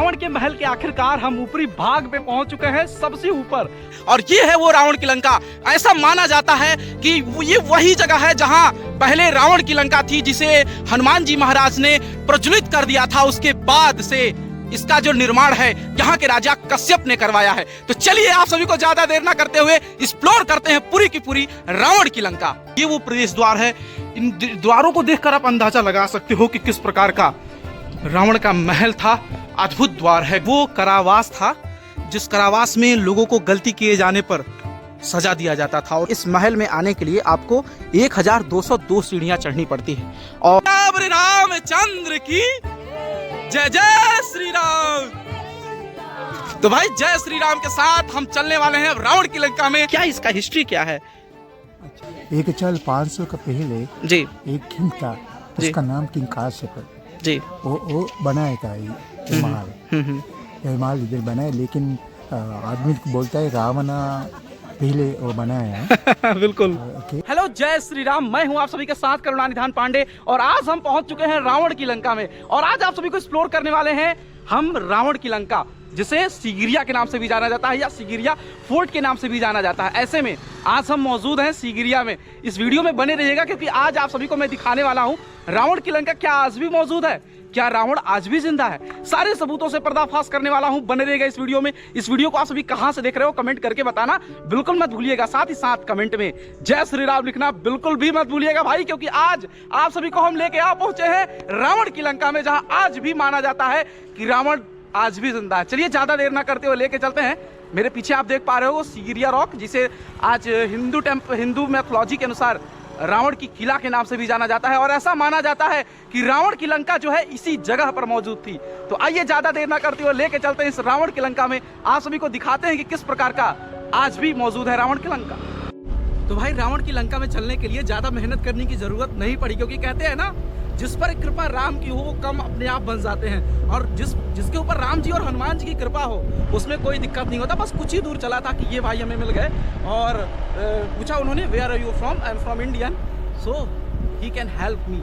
रावण के महल के आखिरकार हम ऊपरी भाग पे पहुंच चुके हैं, सबसे ऊपर। और ये है वो रावण की लंका। ऐसा माना जाता है कि ये वही जगह है जहां पहले रावण की लंका थी, जिसे हनुमान जी महाराज ने प्रज्वलित कर दिया था। उसके बाद से इसका जो निर्माण है यहाँ के राजा कश्यप ने करवाया है। तो चलिए आप सभी को ज्यादा देर ना करते हुए एक्सप्लोर करते हैं पूरी की पूरी रावण की लंका। ये वो प्रवेश द्वार है। इन द्वारों को देखकर आप अंदाजा लगा सकते हो कि किस प्रकार का रावण का महल था। अद्भुत द्वार है। वो कारावास था जिस कारावास में लोगों को गलती किए जाने पर सजा दिया जाता था। और इस महल में आने के लिए आपको 1202 सीढ़ियां चढ़नी पड़ती है। और रामचंद्र की जय जय श्री राम। तो भाई जय श्री राम के साथ हम चलने वाले हैं रावण की लंका में। क्या इसका हिस्ट्री क्या है? एक चल 500 का पहले जी एक किंग था, उसका नाम किंग काश्यप जी। वो बनाया था ये महल इधर बनाया, लेकिन आदमी बोलता है रावणा पहले वो बनाया है। बिल्कुल। हेलो जय श्री राम, मैं हूं आप सभी के साथ करुणानिधान पांडे और आज हम पहुंच चुके हैं रावण की लंका में। और आज आप सभी को एक्सप्लोर करने वाले हैं हम रावण की लंका, जिसे सिगिरिया के नाम से भी जाना जाता है या सिगिरिया फोर्ट के नाम से भी जाना जाता है। ऐसे में आज हम मौजूद हैं सिगिरिया में। इस वीडियो में बने रहिएगा क्योंकि आज आप सभी को मैं दिखाने वाला हूं रावण की लंका क्या आज भी मौजूद है, क्या रावण आज भी जिंदा है। सारे सबूतों से पर्दाफाश करने वाला हूं, बने रहेगा इस वीडियो में। इस वीडियो को आप सभी कहां से देख रहे हो कमेंट करके बताना बिल्कुल मत भूलिएगा। साथ ही साथ कमेंट में जय श्री राम लिखना बिल्कुल भी मत भूलिएगा भाई, क्योंकि आज आप सभी को हम लेके आ पहुंचे हैं रावण की लंका में, जहां आज भी माना जाता है कि रावण आज भी जिंदा है। चलिए ज्यादा देर ना करते हुए लेके चलते हैं। मेरे पीछे आप देख पा रहे हो सिगिरिया रॉक, जिसे आज हिंदू मैथोलॉजी के अनुसार रावण की किला के नाम से भी जाना जाता है। और ऐसा माना जाता है कि रावण की लंका जो है इसी जगह पर मौजूद थी। तो आइए ज्यादा देर ना करते हुए लेके चलते हैं इस रावण की लंका में। आप सभी को दिखाते हैं कि किस प्रकार का आज भी मौजूद है रावण की लंका। तो भाई रावण की लंका में चलने के लिए ज्यादा मेहनत करने की जरूरत नहीं पड़ी, क्योंकि कहते हैं ना जिस पर कृपा राम की हो वो कम अपने आप बन जाते हैं। और जिसके ऊपर राम जी और हनुमान जी की कृपा हो उसमें कोई दिक्कत नहीं होता। बस कुछ ही दूर चला था कि ये भाई हमें मिल गए और पूछा उन्होंने where are you from? I am from Indian, so he can help me.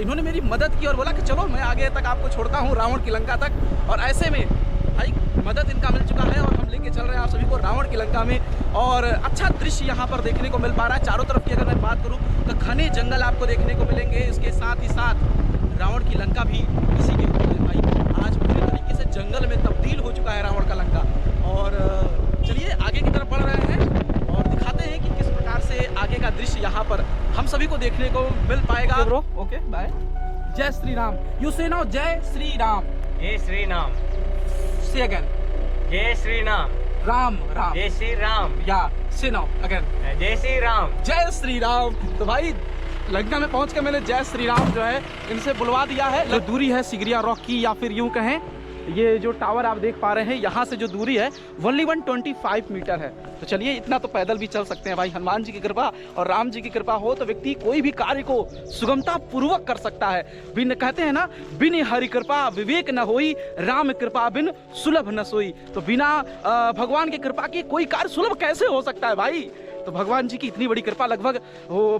इन्होंने मेरी मदद की और बोला कि चलो मैं आगे तक आपको छोड़ता हूँ रावण की लंका तक। और ऐसे में भाई मदद इनका मिल चुका है और हम लेके चल रहे हैं आप सभी को रावण की लंका में। और अच्छा दृश्य यहाँ पर देखने को मिल पा रहा है। चारों तरफ की अगर मैं बात करूँ तो घने जंगल आपको देखने को मिलेंगे। इसके साथ ही साथ रावण की लंका भी इसी के ऊपर है भाई। आज पूरी तरीके से जंगल में तब्दील हो चुका है रावण का लंका। और चलिए आगे की तरफ बढ़ रहे हैं और दिखाते हैं कि किस प्रकार से आगे का दृश्य यहाँ पर हम सभी को देखने को मिल पाएगा। Bro okay bye. जय Shri Ram. You say now जय श्री राम। जय श्री राम। से अगेन जय श्री राम। राम राम। जय श्री राम। या से नाउ अगेन जय श्री राम। जय श्री राम। तो भाई लंका में पहुंच के मैंने जय श्री राम जो है इनसे बुलवा दिया है। जो दूरी है सिगिरिया रॉक की, या फिर यूं कहें ये जो टावर आप देख पा रहे हैं यहाँ से जो दूरी है ओनली 125 मीटर है। तो चलिए इतना तो पैदल भी चल सकते हैं भाई। हनुमान जी की कृपा और राम जी की कृपा हो तो व्यक्ति कोई भी कार्य को सुगमता पूर्वक कर सकता है। बिन कहते हैं ना बिन हरि कृपा विवेक न होई, राम कृपा बिन सुलभ न सोई। तो बिना भगवान की कृपा के कोई कार्य सुलभ कैसे हो सकता है भाई? तो भगवान जी की इतनी बड़ी कृपा, लगभग वो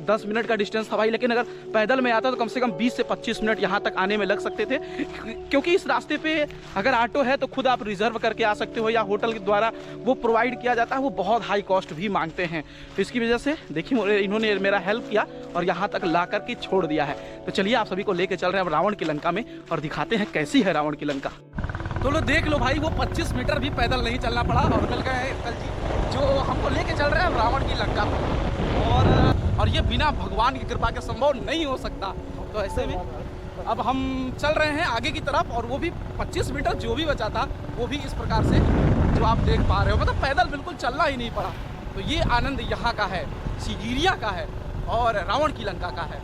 10 मिनट का डिस्टेंस था भाई। लेकिन अगर पैदल में आता तो कम से कम 20 से 25 मिनट यहाँ तक आने में लग सकते थे, क्योंकि इस रास्ते पे अगर ऑटो है तो खुद आप रिजर्व करके आ सकते हो या होटल के द्वारा वो प्रोवाइड किया जाता है। वो बहुत हाई कॉस्ट भी मांगते हैं। तो इसकी वजह से देखिए इन्होंने मेरा हेल्प किया और यहाँ तक ला करके छोड़ दिया है। तो चलिए आप सभी को लेके चल रहे हैं रावण की लंका में और दिखाते हैं कैसी है रावण की लंका। तो लो देख लो भाई, वो 25 मीटर भी पैदल नहीं चलना पड़ा और मिल गए कल जी जो हमको लेके चल रहे हैं रावण की लंका पर। और ये बिना भगवान की कृपा के संभव नहीं हो सकता। तो ऐसे में अब हम चल रहे हैं आगे की तरफ और वो भी 25 मीटर जो भी बचा था वो भी इस प्रकार से जो आप देख पा रहे हो, मतलब पैदल बिल्कुल चलना ही नहीं पड़ा। तो ये आनंद यहाँ का है, सिगिरिया का है और रावण की लंका का है।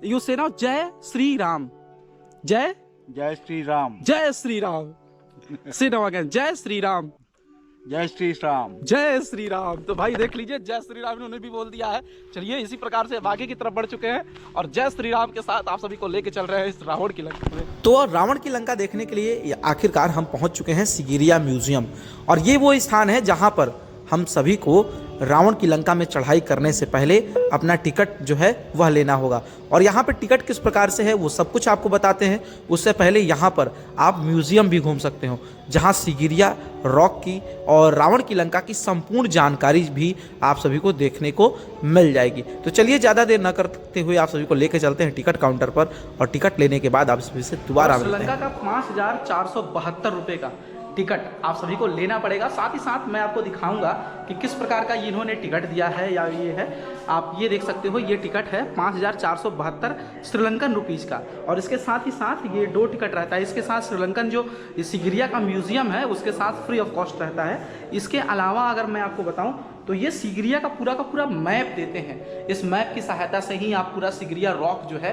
यू से नाउ जय श्री राम। जय जय श्री राम। जय श्री राम। से नाउ अगेन जय श्री राम। जय श्री राम। जय श्री राम। तो भाई देख लीजिए जय श्री राम इन्होंने भी बोल दिया है। चलिए इसी प्रकार से आगे की तरफ बढ़ चुके हैं और जय श्री राम के साथ आप सभी को लेके चल रहे हैं इस रावण की लंका में। तो रावण की लंका देखने के लिए आखिरकार हम पहुंच चुके हैं सिगिरिया म्यूजियम। और ये वो स्थान है जहां पर हम सभी को रावण की लंका में चढ़ाई करने से पहले अपना टिकट जो है वह लेना होगा। और यहाँ पर टिकट किस प्रकार से है वो सब कुछ आपको बताते हैं। उससे पहले यहाँ पर आप म्यूज़ियम भी घूम सकते हो, जहाँ सिगिरिया रॉक की और रावण की लंका की संपूर्ण जानकारी भी आप सभी को देखने को मिल जाएगी। तो चलिए ज़्यादा देर न करते हुए आप सभी को लेकर चलते हैं टिकट काउंटर पर, और टिकट लेने के बाद आप सभी से दोबारा मिलते हैं। श्रीलंका का 5,472 रुपये का टिकट आप सभी को लेना पड़ेगा। साथ ही साथ मैं आपको दिखाऊंगा कि किस प्रकार का इन्होंने टिकट दिया है या ये है। आप ये देख सकते हो, ये टिकट है 5,472 श्रीलंकन रुपीज़ का। और इसके साथ ही साथ ये 2 टिकट रहता है। इसके साथ श्रीलंकन जो सिगिरिया का म्यूज़ियम है उसके साथ फ्री ऑफ कॉस्ट रहता है। इसके अलावा अगर मैं आपको बताऊं तो ये सिगिरिया का पूरा मैप देते हैं। इस मैप की सहायता से ही आप पूरा सिगिरिया रॉक जो है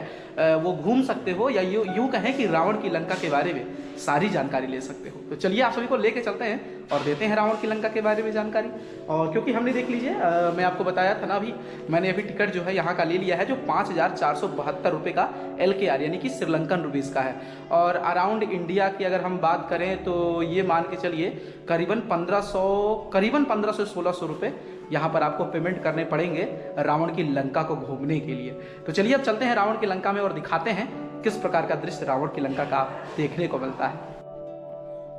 वो घूम सकते हो, या यूँ कहें कि रावण की लंका के बारे में सारी जानकारी ले सकते हो। तो चलिए आप सभी को लेके चलते हैं और देते हैं रावण की लंका के बारे में जानकारी। और क्योंकि हमने देख लीजिए, मैं आपको बताया था ना, अभी मैंने अभी टिकट जो है यहाँ का ले लिया है, जो 5,472 रुपये का LKR यानी कि श्रीलंकन रुपीज़ का है। और अराउंड इंडिया की अगर हम बात करें तो ये मान के चलिए करीबन 1,500 से 1,600 रुपये यहाँ पर आपको पेमेंट करने पड़ेंगे रावण की लंका को घूमने के लिए। तो चलिए अब चलते हैं रावण की लंका में और दिखाते हैं किस प्रकार का दृश्य रावण की लंका का देखने को मिलता है।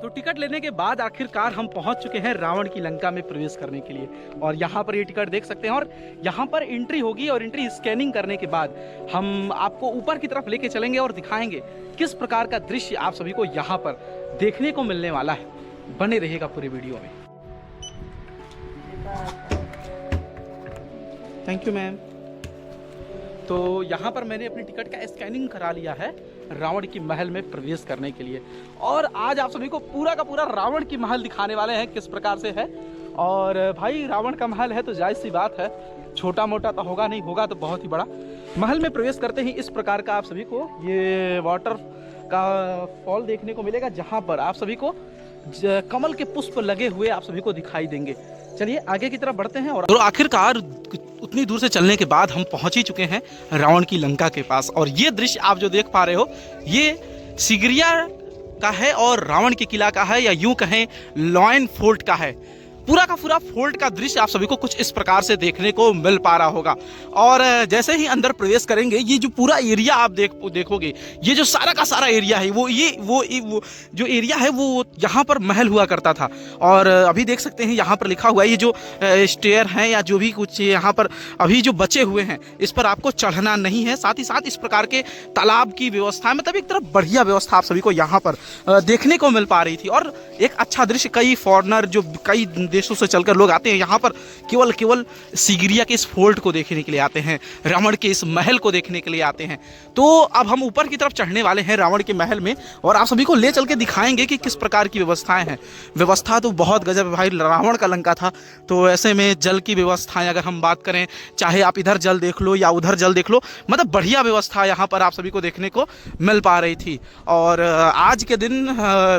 तो टिकट लेने के बाद आखिरकार हम पहुंच चुके हैं रावण की लंका में प्रवेश करने के लिए। और यहाँ पर ये टिकट देख सकते हैं, और यहाँ पर एंट्री होगी और एंट्री स्कैनिंग करने के बाद हम आपको ऊपर की तरफ लेके चलेंगे और दिखाएंगे किस प्रकार का दृश्य आप सभी को यहाँ पर देखने को मिलने वाला है। बने रहेगा पूरे वीडियो में। Thank you ma'am. तो यहाँ पर मैंने अपनी टिकट का स्कैनिंग करा लिया है रावण की महल में प्रवेश करने के लिए। और आज आप सभी को पूरा का पूरा रावण की महल दिखाने वाले हैं किस प्रकार से है। और भाई रावण का महल है तो जायज़ सी बात है, छोटा मोटा तो होगा नहीं, होगा तो बहुत ही बड़ा। महल में प्रवेश करते ही इस प्रकार का आप सभी को ये वाटर का फॉल देखने को मिलेगा, जहाँ पर आप सभी को कमल के पुष्प लगे हुए आप सभी को दिखाई देंगे। चलिए आगे की तरफ बढ़ते हैं। और तो आखिरकार उतनी दूर से चलने के बाद हम पहुंच ही चुके हैं रावण की लंका के पास। और ये दृश्य आप जो देख पा रहे हो ये सिगिरिया का है और रावण के किला का है, या यूं कहें लॉयन फोर्ट का है। पूरा का पूरा फोर्ट का दृश्य आप सभी को कुछ इस प्रकार से देखने को मिल पा रहा होगा। और जैसे ही अंदर प्रवेश करेंगे, ये जो पूरा एरिया आप देखोगे, ये जो सारा का सारा एरिया है वो जो एरिया है वो यहाँ पर महल हुआ करता था। और अभी देख सकते हैं यहाँ पर लिखा हुआ है, ये जो स्टेयर हैं या जो भी कुछ यहाँ पर अभी जो बचे हुए हैं, इस पर आपको चढ़ना नहीं है। साथ ही साथ इस प्रकार के तालाब की व्यवस्था, मतलब एक तरफ बढ़िया व्यवस्था आप सभी को यहाँ पर देखने को मिल पा रही थी। और एक अच्छा दृश्य, कई फॉरेनर जो कई देशों से चलकर लोग आते हैं यहाँ पर केवल सिगिरिया के इस फोर्ट को देखने के लिए आते हैं, रावण के इस महल को देखने के लिए आते हैं। तो अब हम ऊपर की तरफ चढ़ने वाले हैं रावण के महल में, और आप सभी को ले चल के दिखाएंगे कि किस प्रकार की व्यवस्थाएं हैं। व्यवस्था तो बहुत गजब है भाई, रावण का लंका था तो ऐसे में जल की व्यवस्थाएं अगर हम बात करें, चाहे आप इधर जल देख लो या उधर जल देख लो, मतलब बढ़िया व्यवस्था यहाँ पर आप सभी को देखने को मिल पा रही थी। और आज के दिन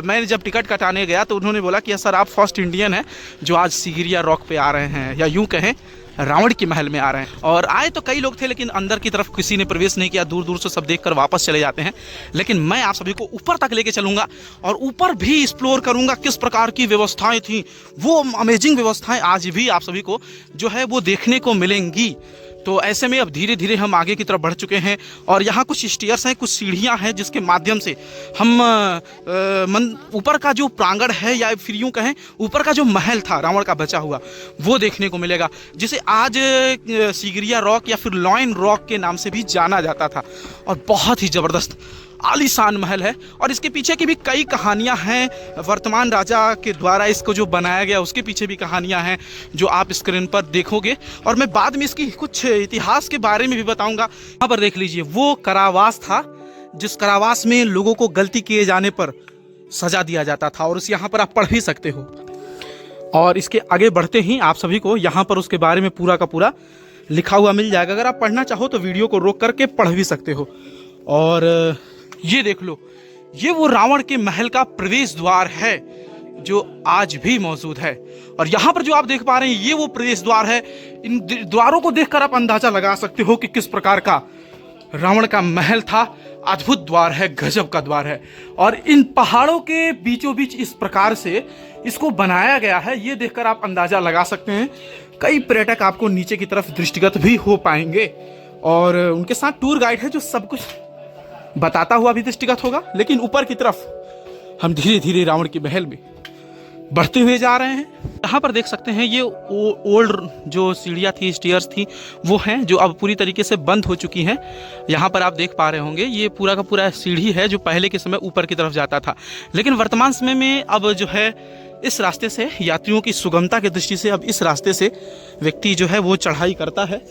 मैंने जब टिकट कटाने गया तो उन्होंने बोला कि सर आप फर्स्ट इंडियन हैं जो आज सिगिरिया रॉक पे आ रहे हैं, या यूं कहें रावण की महल में आ रहे हैं। और आए तो कई लोग थे, लेकिन अंदर की तरफ किसी ने प्रवेश नहीं किया, दूर दूर से सब देखकर वापस चले जाते हैं। लेकिन मैं आप सभी को ऊपर तक लेके चलूंगा और ऊपर भी एक्सप्लोर करूंगा किस प्रकार की व्यवस्थाएं थी। वो अमेजिंग व्यवस्थाएं आज भी आप सभी को जो है वो देखने को मिलेंगी। तो ऐसे में अब धीरे धीरे हम आगे की तरफ बढ़ चुके हैं, और यहाँ कुछ स्टेयर्स हैं, कुछ सीढ़ियाँ हैं, जिसके माध्यम से हम ऊपर का जो प्रांगण है, या फिर यूँ कहें ऊपर का जो महल था रावण का बचा हुआ, वो देखने को मिलेगा, जिसे आज सिगिरिया रॉक या फिर लॉयन रॉक के नाम से भी जाना जाता था। और बहुत ही ज़बरदस्त आलीशान महल है, और इसके पीछे की भी कई कहानियां हैं। वर्तमान राजा के द्वारा इसको जो बनाया गया उसके पीछे भी कहानियां हैं जो आप स्क्रीन पर देखोगे, और मैं बाद में इसकी कुछ इतिहास के बारे में भी बताऊंगा। यहाँ पर देख लीजिए, वो कारावास था जिस कारावास में लोगों को गलती किए जाने पर सजा दिया जाता था, और उस यहाँ पर आप पढ़ भी सकते हो। और इसके आगे बढ़ते ही आप सभी को यहाँ पर उसके बारे में पूरा का पूरा लिखा हुआ मिल जाएगा। अगर आप पढ़ना चाहो तो वीडियो को रोक करके पढ़ भी सकते हो। और ये देख लो, ये वो रावण के महल का प्रवेश द्वार है जो आज भी मौजूद है। और यहाँ पर जो आप देख पा रहे हैं ये वो प्रवेश द्वार है। इन द्वारों को देखकर आप अंदाजा लगा सकते हो कि किस प्रकार का रावण का महल था। अद्भुत द्वार है, गजब का द्वार है। और इन पहाड़ों के बीचों बीच इस प्रकार से इसको बनाया गया है, ये देखकर आप अंदाजा लगा सकते हैं कई पर्यटक आपको नीचे की तरफ दृष्टिगत भी हो पाएंगे और उनके साथ टूर गाइड है जो सब कुछ बताता हुआ भी दृष्टिगत होगा। लेकिन ऊपर की तरफ हम धीरे धीरे रावण के महल में बढ़ते हुए जा रहे हैं। यहाँ पर देख सकते हैं ये ओल्ड जो सीढ़ियाँ थी, स्टेयर्स थी, वो हैं जो अब पूरी तरीके से बंद हो चुकी हैं। यहाँ पर आप देख पा रहे होंगे ये पूरा का पूरा सीढ़ी है जो पहले के समय ऊपर की तरफ जाता था। लेकिन वर्तमान समय में अब जो है इस रास्ते से यात्रियों की सुगमता की दृष्टि से अब इस रास्ते से व्यक्ति जो है वो चढ़ाई करता है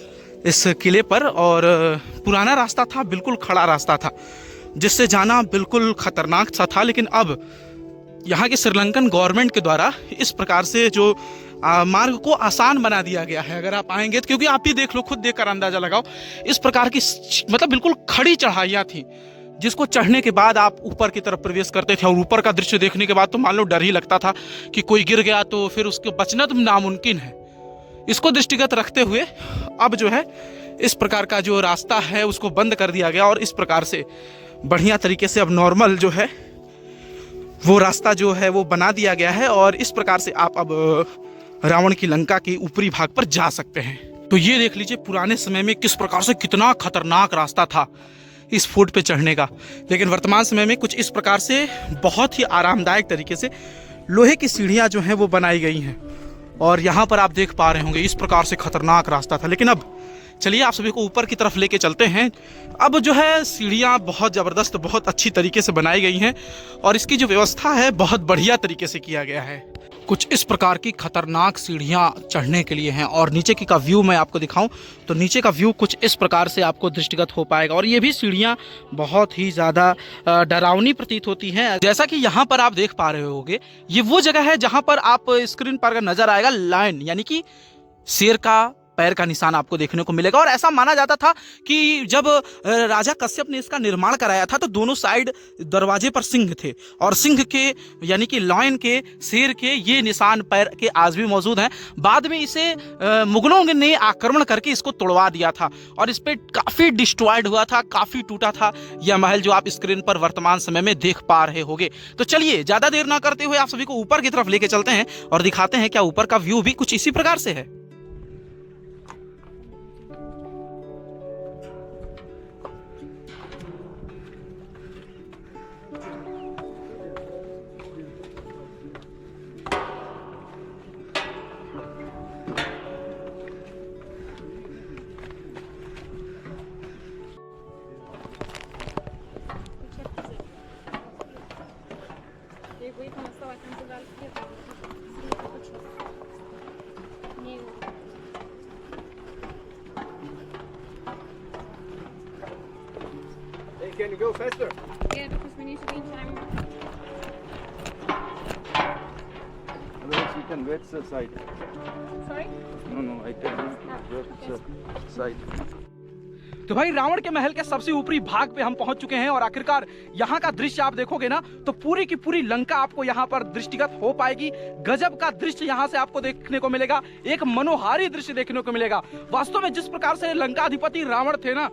इस किले पर। और पुराना रास्ता था, बिल्कुल खड़ा रास्ता था जिससे जाना बिल्कुल खतरनाक सा था। लेकिन अब यहाँ के श्रीलंकन गवर्नमेंट के द्वारा इस प्रकार से जो मार्ग को आसान बना दिया गया है। अगर आप आएंगे तो, क्योंकि आप ही देख लो, खुद देखकर अंदाजा लगाओ, इस प्रकार की मतलब बिल्कुल खड़ी चढ़ाइयाँ थी जिसको चढ़ने के बाद आप ऊपर की तरफ प्रवेश करते थे। और ऊपर का दृश्य देखने के बाद तो मान लो डर ही लगता था कि कोई गिर गया तो फिर उसके बचना तो नामुमकिन है। इसको दृष्टिगत रखते हुए अब जो है इस प्रकार का जो रास्ता है उसको बंद कर दिया गया और इस प्रकार से बढ़िया तरीके से अब नॉर्मल जो है वो रास्ता जो है वो बना दिया गया है। और इस प्रकार से आप अब रावण की लंका के ऊपरी भाग पर जा सकते हैं। तो ये देख लीजिए पुराने समय में किस प्रकार से कितना खतरनाक रास्ता था इस फोर्ट पे चढ़ने का। लेकिन वर्तमान समय में कुछ इस प्रकार से बहुत ही आरामदायक तरीके से लोहे की सीढ़ियाँ जो हैं वो बनाई गई हैं। और यहाँ पर आप देख पा रहे होंगे इस प्रकार से खतरनाक रास्ता था। लेकिन अब चलिए आप सभी को ऊपर की तरफ लेके चलते हैं। अब जो है सीढ़ियाँ बहुत ज़बरदस्त, बहुत अच्छी तरीके से बनाई गई हैं और इसकी जो व्यवस्था है बहुत बढ़िया तरीके से किया गया है। कुछ इस प्रकार की खतरनाक सीढ़ियाँ चढ़ने के लिए हैं। और नीचे की का व्यू मैं आपको दिखाऊं तो नीचे का व्यू कुछ इस प्रकार से आपको दृष्टिगत हो पाएगा। और ये भी सीढ़ियाँ बहुत ही ज़्यादा डरावनी प्रतीत होती हैं। जैसा कि यहाँ पर आप देख पा रहे होंगे ये वो जगह है जहाँ पर आप स्क्रीन पर नजर आएगा लायन, यानी कि शेर का पैर का निशान आपको देखने को मिलेगा। और ऐसा माना जाता था कि जब राजा कश्यप ने इसका निर्माण कराया था तो दोनों साइड दरवाजे पर सिंह थे और सिंह के यानी कि लायन के, शेर के ये निशान पैर के आज भी मौजूद हैं। बाद में इसे मुगलों ने आक्रमण करके इसको तोड़वा दिया था और इस पर काफ़ी डिस्ट्रॉयड हुआ था, काफ़ी टूटा था यह महल जो आप स्क्रीन पर वर्तमान समय में देख पा रहे होंगे। तो चलिए ज़्यादा देर ना करते हुए आप सभी को ऊपर की तरफ लेके चलते हैं और दिखाते हैं क्या ऊपर का व्यू भी कुछ इसी प्रकार से है। Can you go faster? Yeah, because we need to be in time. Otherwise you can wait the side. Sorry? No, I can wait the side. तो भाई रावण के महल के सबसे ऊपरी भाग पे हम पहुंच चुके हैं और आखिरकार यहाँ का दृश्य आप देखोगे ना तो पूरी की पूरी लंका आपको यहाँ पर दृष्टिगत हो पाएगी। गजब का दृश्य यहाँ से आपको देखने को मिलेगा, एक मनोहारी दृश्य देखने को मिलेगा। वास्तव में जिस प्रकार से लंकाधिपति रावण थे ना,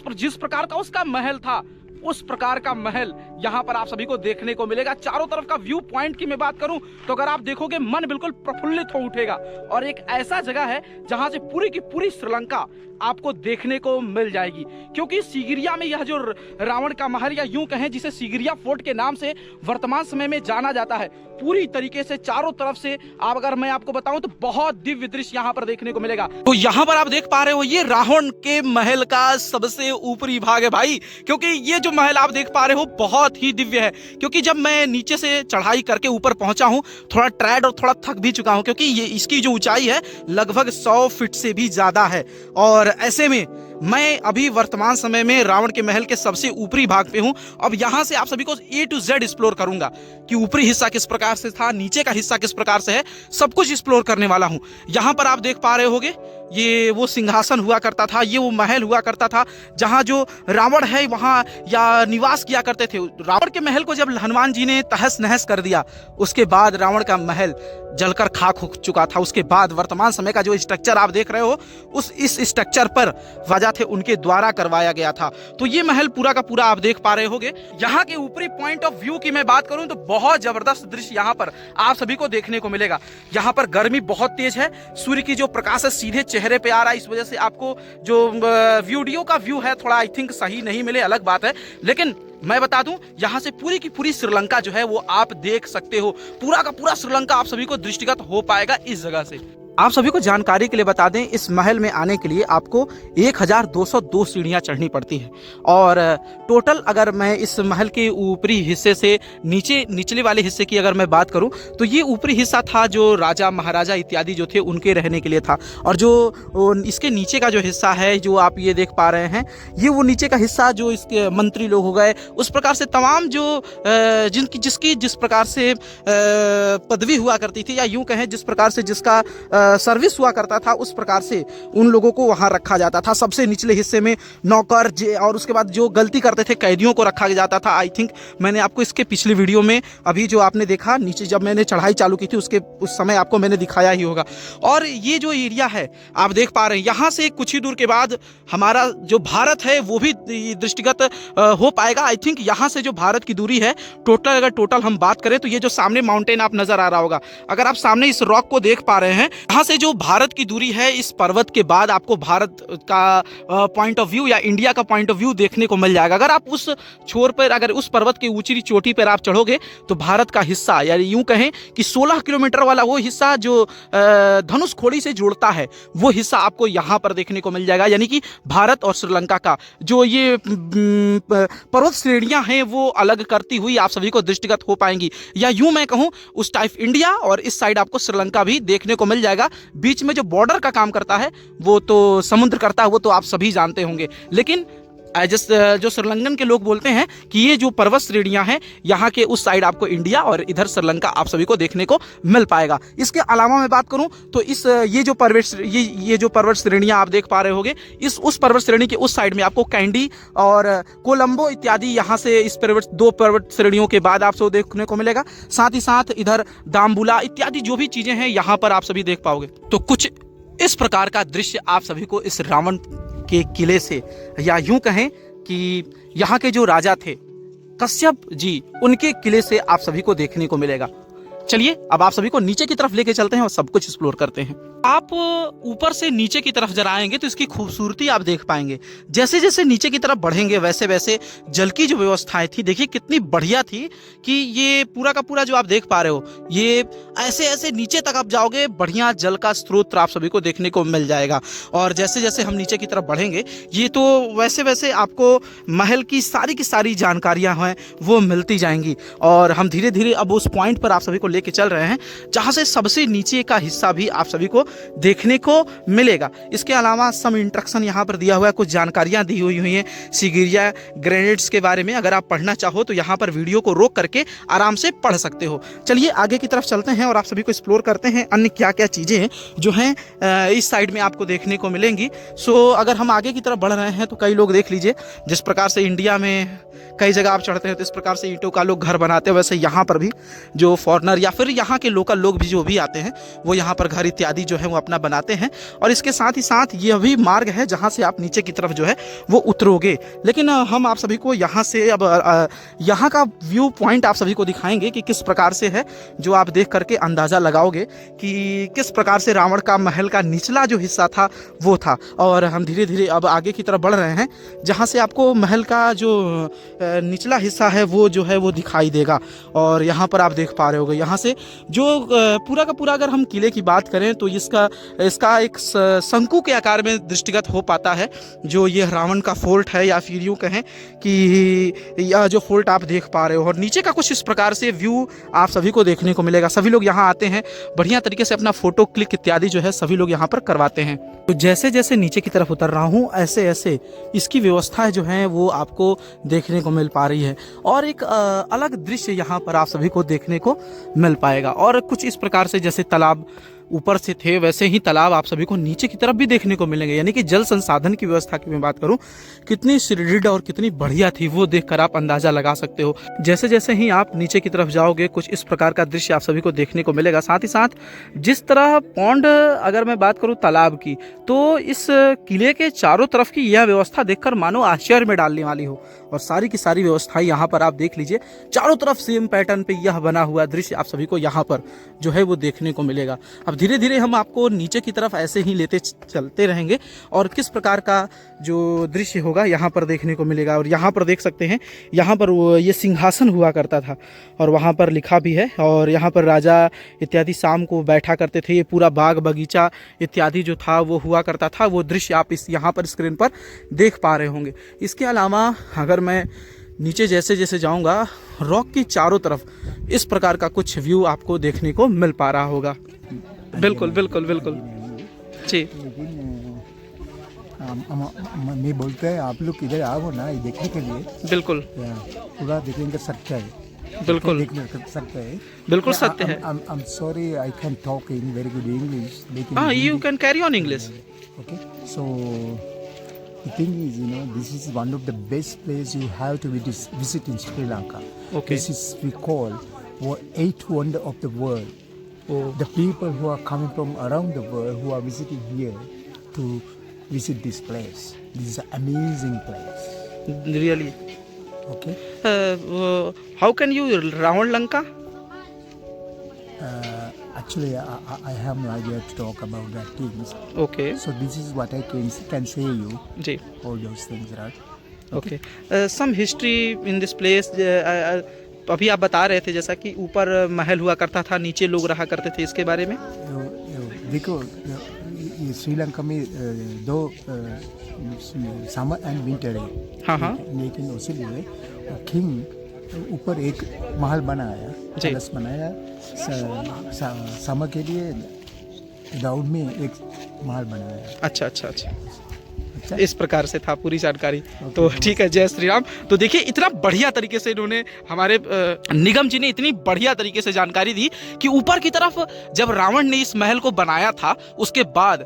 जिस प्रकार का उसका महल था उस प्रकार का महल यहाँ पर आप सभी को देखने को मिलेगा। चारों तरफ का व्यू पॉइंट की मैं बात करूं तो अगर आप देखोगे मन बिल्कुल प्रफुल्लित हो उठेगा। और एक ऐसा जगह है जहां से पूरी की पूरी श्रीलंका आपको देखने को मिल जाएगी, क्योंकि सिगिरिया में यह जो रावण का महल या यूं कहें जिसे सिगिरिया फोर्ट के नाम से वर्तमान समय में जाना जाता है, पूरी तरीके से चारों तरफ से आप अगर मैं आपको बताऊं तो बहुत दिव्य दृश्य यहाँ पर देखने को मिलेगा। तो यहाँ पर आप देख पा रहे हो ये रावण के महल का सबसे ऊपरी भाग है भाई, क्योंकि ये जो महल आप देख पा रहे हो बहुत ही दिव्य है। क्योंकि जब मैं नीचे से चढ़ाई करके ऊपर पहुंचा हूं थोड़ा टायर्ड और थोड़ा थक भी चुका हूं, क्योंकि ये इसकी जो ऊंचाई है लगभग 100 फीट से भी ज्यादा है। और ऐसे में मैं अभी वर्तमान समय में रावण के महल के सबसे ऊपरी भाग पे हूं। अब यहां से आप सभी को A to Z एक्सप्लोर करूंगा कि ऊपरी हिस्सा किस प्रकार से था, नीचे का हिस्सा किस प्रकार से है, सब कुछ एक्सप्लोर करने वाला हूं। यहां पर आप देख पा रहे होंगे ये वो सिंहासन हुआ करता था, ये वो महल हुआ करता था जहाँ जो रावण है वहाँ या निवास किया करते थे। रावण के महल को जब हनुमान जी ने तहस नहस कर दिया, उसके बाद रावण का महल जलकर खाक हो चुका था। उसके बाद वर्तमान समय का जो स्ट्रक्चर आप देख रहे हो, इस स्ट्रक्चर पर वजह थे उनके द्वारा करवाया गया था। तो ये महल पूरा का पूरा आप देख पा रहे होगे। यहाँ के ऊपरी पॉइंट ऑफ व्यू की मैं बात करूं तो बहुत जबरदस्त दृश्य यहाँ पर आप सभी को देखने को मिलेगा। यहाँ पर गर्मी बहुत तेज है, सूर्य की जो प्रकाश है सीधे चेहरे पे आ रहा है, इस वजह से आपको जो वीडियो का व्यू है थोड़ा आई थिंक सही नहीं मिले, अलग बात है। लेकिन मैं बता दूं, यहाँ से पूरी की पूरी श्रीलंका जो है वो आप देख सकते हो। पूरा का पूरा श्रीलंका आप सभी को दृष्टिगत हो पाएगा इस जगह से। आप सभी को जानकारी के लिए बता दें, इस महल में आने के लिए आपको 1202 सीढ़ियां चढ़नी पड़ती है। और टोटल अगर मैं इस महल के ऊपरी हिस्से से निचले वाले हिस्से की अगर मैं बात करूं तो ये ऊपरी हिस्सा था जो राजा महाराजा इत्यादि जो थे उनके रहने के लिए था। और जो इसके नीचे का जो हिस्सा है जो आप ये देख पा रहे हैं, ये वो नीचे का हिस्सा जो इसके मंत्री लोग हो गए, उस प्रकार से तमाम जो जिसकी जिस प्रकार से पदवी हुआ करती थी, या यूं कहें जिस प्रकार से जिसका सर्विस हुआ करता था, उस प्रकार से उन लोगों को वहां रखा जाता था। सबसे निचले हिस्से में नौकर और उसके बाद जो गलती करते थे कैदियों को रखा जाता था। आई थिंक मैंने आपको इसके पिछले वीडियो में अभी जो आपने देखा नीचे जब मैंने चढ़ाई चालू की थी उस समय आपको मैंने दिखाया ही होगा। और ये जो एरिया है आप देख पा रहे हैं, यहाँ से कुछ ही दूर के बाद हमारा जो भारत है वो भी दृष्टिगत हो पाएगा। आई थिंक यहाँ से जो भारत की दूरी है टोटल हम बात करें तो ये जो सामने माउंटेन आप नजर आ रहा होगा, अगर आप सामने इस रॉक को देख पा रहे हैं, यहाँ से जो भारत की दूरी है इस पर्वत के बाद आपको भारत का पॉइंट ऑफ व्यू या इंडिया का पॉइंट ऑफ व्यू देखने को मिल जाएगा। अगर आप उस छोर पर, अगर उस पर्वत की ऊंची चोटी पर आप चढ़ोगे तो भारत का हिस्सा, यानी यूं कहें कि 16 किलोमीटर वाला वो हिस्सा जो धनुष खोड़ी से जुड़ता है, वो हिस्सा आपको यहाँ पर देखने को मिल जाएगा। यानी कि भारत और श्रीलंका का जो ये पर्वत श्रेणियां हैं वो अलग करती हुई आप सभी को दृष्टिगत हो पाएंगी। या यूं मैं कहूं उस टाइप इंडिया और इस साइड आपको श्रीलंका भी देखने को मिल जाएगा। बीच में जो बॉर्डर का काम करता है वो तो समुद्र करता है, वो तो आप सभी जानते होंगे। लेकिन जो श्रीलंकन के लोग बोलते हैं कि ये जो पर्वत श्रेणियां हैं यहाँ के उस साइड आपको इंडिया और इधर श्रीलंका आप सभी को देखने को मिल पाएगा। इसके अलावा मैं बात करूं तो ये जो पर्वत श्रेणियां आप देख पा रहे होंगे, उस पर्वत श्रेणी के उस साइड में आपको कैंडी और कोलंबो इत्यादि यहाँ से इस दो पर्वत श्रेणियों के बाद आपको देखने को मिलेगा। साथ ही साथ इधर दाम्बुला इत्यादि जो भी चीजें हैं यहाँ पर आप सभी देख पाओगे। तो कुछ इस प्रकार का दृश्य आप सभी को इस रावण के किले से, या यूं कहें कि यहाँ के जो राजा थे कश्यप जी, उनके किले से आप सभी को देखने को मिलेगा। चलिए अब आप सभी को नीचे की तरफ लेके चलते हैं और सब कुछ एक्सप्लोर करते हैं। आप ऊपर से नीचे की तरफ जरा आएंगे तो इसकी खूबसूरती आप देख पाएंगे। जैसे जैसे नीचे की तरफ बढ़ेंगे वैसे वैसे जल की जो व्यवस्थाएं थी, देखिए कितनी बढ़िया थी कि ये पूरा का पूरा जो आप देख पा रहे हो, ये ऐसे ऐसे नीचे तक आप जाओगे, बढ़िया जल का स्रोत आप सभी को देखने को मिल जाएगा। और जैसे जैसे हम नीचे की तरफ बढ़ेंगे ये तो वैसे वैसे आपको महल की सारी जानकारियाँ हैं वो मिलती जाएंगी। और हम धीरे धीरे अब उस पॉइंट पर आप सभी को लेके चल रहे हैं जहाँ से सबसे नीचे का हिस्सा भी आप सभी को देखने को मिलेगा। इसके अलावा सम इंस्ट्रक्शन यहाँ पर दिया हुआ है, कुछ जानकारियाँ दी हुई हैं सिगिरिया ग्रेनेड्स के बारे में। अगर आप पढ़ना चाहो तो यहाँ पर वीडियो को रोक करके आराम से पढ़ सकते हो। चलिए आगे की तरफ चलते हैं और आप सभी को एक्सप्लोर करते हैं अन्य क्या क्या चीज़ें हैं जो हैं इस साइड में आपको देखने को मिलेंगी। सो अगर हम आगे की तरफ बढ़ रहे हैं तो कई लोग देख लीजिए, जिस प्रकार से इंडिया में कई जगह आप चढ़ते हैं तो इस प्रकार से ईंटों का लोग घर बनाते हैं, वैसे यहाँ पर भी जो फॉरेनर या फिर यहाँ के लोकल लोग भी जो भी आते हैं वो यहाँ पर घर इत्यादि जो है वो अपना बनाते हैं। और इसके साथ ही साथ ये भी मार्ग है जहाँ से आप नीचे की तरफ जो है वो उतरोगे। लेकिन हम आप सभी को यहाँ से अब यहाँ का व्यू पॉइंट आप सभी को दिखाएंगे कि किस प्रकार से है, जो आप देख करके अंदाज़ा लगाओगे कि किस प्रकार से रावण का महल का निचला जो हिस्सा था वो था। और हम धीरे धीरे अब आगे की तरफ बढ़ रहे हैं जहाँ से आपको महल का जो निचला हिस्सा है वो जो है वो दिखाई देगा। और यहाँ पर आप देख पा रहे होगे यहाँ से जो पूरा का पूरा अगर हम किले की बात करें तो इसका एक शंकु के आकार में दृष्टिगत हो पाता है जो ये रावण का फोर्ट है, या फिर यूँ कहें कि यह जो फोर्ट आप देख पा रहे हो। और नीचे का कुछ इस प्रकार से व्यू आप सभी को देखने को मिलेगा। सभी लोग यहाँ आते हैं, बढ़िया तरीके से अपना फोटो क्लिक इत्यादि जो है सभी लोग यहाँ पर करवाते हैं। तो जैसे जैसे नीचे की तरफ उतर रहा हूँ ऐसे ऐसे इसकी व्यवस्थाएं जो हैं वो आपको देखने को मिल पा रही है और एक अलग दृश्य यहाँ पर आप सभी को देखने को मिल पाएगा। और कुछ इस प्रकार से जैसे तालाब ऊपर से थे वैसे ही तालाब आप सभी को नीचे की तरफ भी देखने को मिलेंगे। यानी कि जल संसाधन की व्यवस्था की मैं बात करूं कितनी सुदृढ़ और कितनी बढ़िया थी वो देखकर आप अंदाजा लगा सकते हो। जैसे जैसे ही आप नीचे की तरफ जाओगे कुछ इस प्रकार का दृश्य आप सभी को देखने को मिलेगा। साथ ही साथ जिस तरह पौंड, अगर मैं बात करूं तालाब की, तो इस किले के चारों तरफ की यह व्यवस्था देखकर मानो आश्चर्य में डालने वाली हो। और सारी की सारी व्यवस्थाएं यहाँ पर आप देख लीजिए, चारों तरफ सेम पैटर्न पे यह बना हुआ दृश्य आप सभी को यहाँ पर जो है वो देखने को मिलेगा। अब धीरे धीरे हम आपको नीचे की तरफ ऐसे ही लेते चलते रहेंगे और किस प्रकार का जो दृश्य होगा यहाँ पर देखने को मिलेगा। और यहाँ पर देख सकते हैं, यहाँ पर ये सिंहासन हुआ करता था और वहाँ पर लिखा भी है। और यहाँ पर राजा इत्यादि शाम को बैठा करते थे। ये पूरा बाग बगीचा इत्यादि जो था वो हुआ करता था। वो दृश्य आप इस यहाँ पर स्क्रीन पर देख पा रहे होंगे। इसके अलावा अगर मैं नीचे जैसे जैसे जाऊंगा, रॉक की चारों तरफ इस प्रकार का कुछ व्यू आपको देखने को मिल पा रहा होगा। बिल्कुल बिल्कुल बिल्कुल जी। लेकिन मैं बोलता है आप लोग इधर आओ ना ये देखने के लिए। बिल्कुल पूरा देखने का सत्य है। बिल्कुल देखने का सत्य है। बिल्कुल सत्य है। I'm sorry I can't talk in very good English. हाँ, you can carry on English. Okay, so the thing is, you know, this is one of the best places you have to visit in Sri Lanka. Okay. This is we call eighth wonder of the world. Oh. The people who are coming from around the world who are visiting here to visit this place. This is an amazing place. Really? Okay. How can you Rawan Lanka? Actually, I have no idea to talk about that things. Okay. So this is what I can say you. Ji. All those things, right? Okay. Some history in this place. अभी आप बता रहे थे जैसा कि ऊपर महल हुआ करता था, नीचे लोग रहा करते थे, इसके बारे में। देखो श्रीलंका में दो समर एंड विंटर है। हाँ हाँ। लेकिन उसी लिए किंग ऊपर एक महल बनाया, पैलेस बनाया समर के लिए, डाउन में एक महल बनाया। अच्छा अच्छा अच्छा, इस प्रकार से था पूरी जानकारी। तो ठीक है, जय श्री राम। तो देखिए इतना बढ़िया तरीके से इन्होंने, हमारे निगम जी ने इतनी बढ़िया तरीके से जानकारी दी कि ऊपर की तरफ जब रावण ने इस महल को बनाया था उसके बाद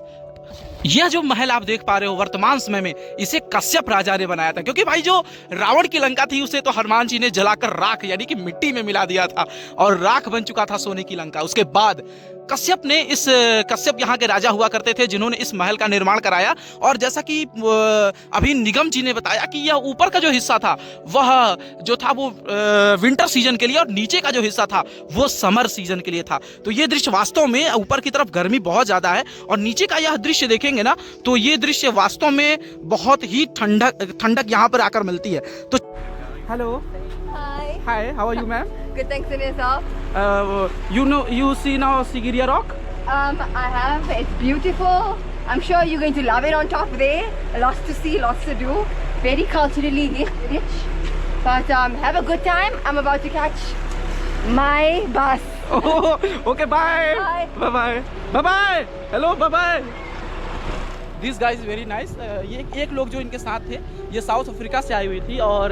यह जो महल आप देख पा रहे हो वर्तमान समय में, इसे कश्यप राजा ने बनाया था। क्योंकि भाई जो रावण की लंका थी उसे तो हनुमान जी ने जलाकर राख यानी कि मिट्टी में मिला दिया था और राख बन चुका था सोने की लंका। उसके बाद कश्यप यहाँ के राजा हुआ करते थे जिन्होंने इस महल का निर्माण कराया। और जैसा कि अभी निगम जी ने बताया कि यह ऊपर का जो हिस्सा था वह जो था वो विंटर सीजन के लिए और नीचे का जो हिस्सा था वो समर सीजन के लिए था। तो ये दृश्य वास्तव में, ऊपर की तरफ गर्मी बहुत ज़्यादा है और नीचे का यह दृश्य देखेंगे ना तो ये दृश्य वास्तव में बहुत ही ठंडक यहाँ पर आकर मिलती है। तो hello, hi, how are you ma'am? Good, thanks, and yourself? You see now Sigiriya rock? I have. It's beautiful. I'm sure you're going to love it on top there. Lots to see, lots to do. Very culturally rich. But have a good time. I'm about to catch my bus. Oh, okay, bye. Bye. Bye bye. Bye bye. Hello, bye bye. This guy is very nice. ये एक लोग जो इनके साथ थे ये south Africa से आई हुई थी और